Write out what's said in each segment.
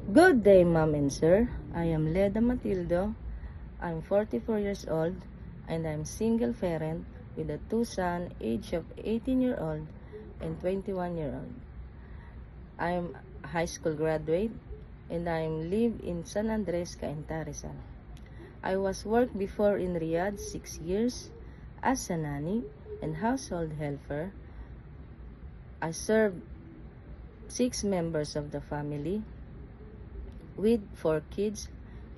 Good day, Ma'am and Sir. I am Leda Matildo. I'm 44 years old and I'm single parent with a two sons, age of 18-year-old and 21-year-old. I'm a high school graduate and I live in San Andres, Cainta, Rizal. I was worked before in Riyadh 6 years as a nanny and household helper. I served 6 members of the family with 4 kids,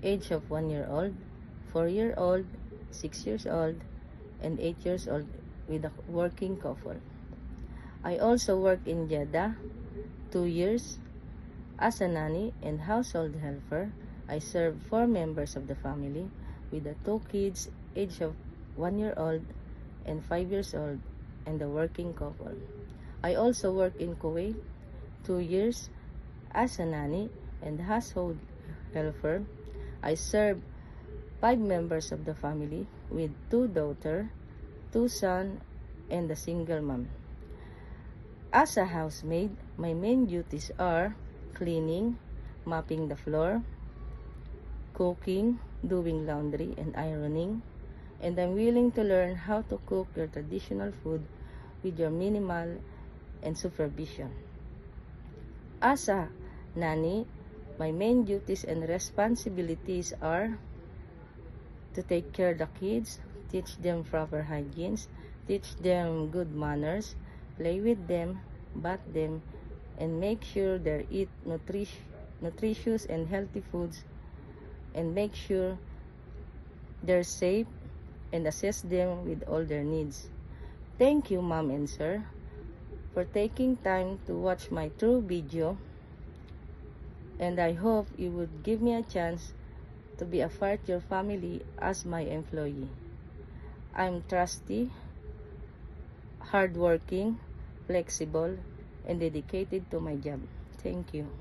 age of 1-year-old, 4-year-old, 6 years old, and 8 years old with a working couple. I also worked in Jeddah 2 years as a nanny and household helper. I served 4 members of the family with the 2 kids, age of 1-year-old and 5 years old, and the working couple. I also worked in Kuwait 2 years as a nanny and household helper. I served 5 members of the family with 2 daughters, 2 sons, and a single mom. As a housemaid, my main duties are cleaning, mopping the floor, cooking, doing laundry, and ironing, and I'm willing to learn how to cook your traditional food with your minimal and supervision. As a nanny, my main duties and responsibilities are to take care of the kids, teach them proper hygiene, teach them good manners, play with them, bath them, and make sure they eat nutritious and healthy foods, and make sure they're safe and assist them with all their needs. Thank you, Mom and Sir, for taking time to watch my true video, and I hope you would give me a chance to be a part of your family as my employee. I'm trusty, hardworking, flexible, and dedicated to my job. Thank you.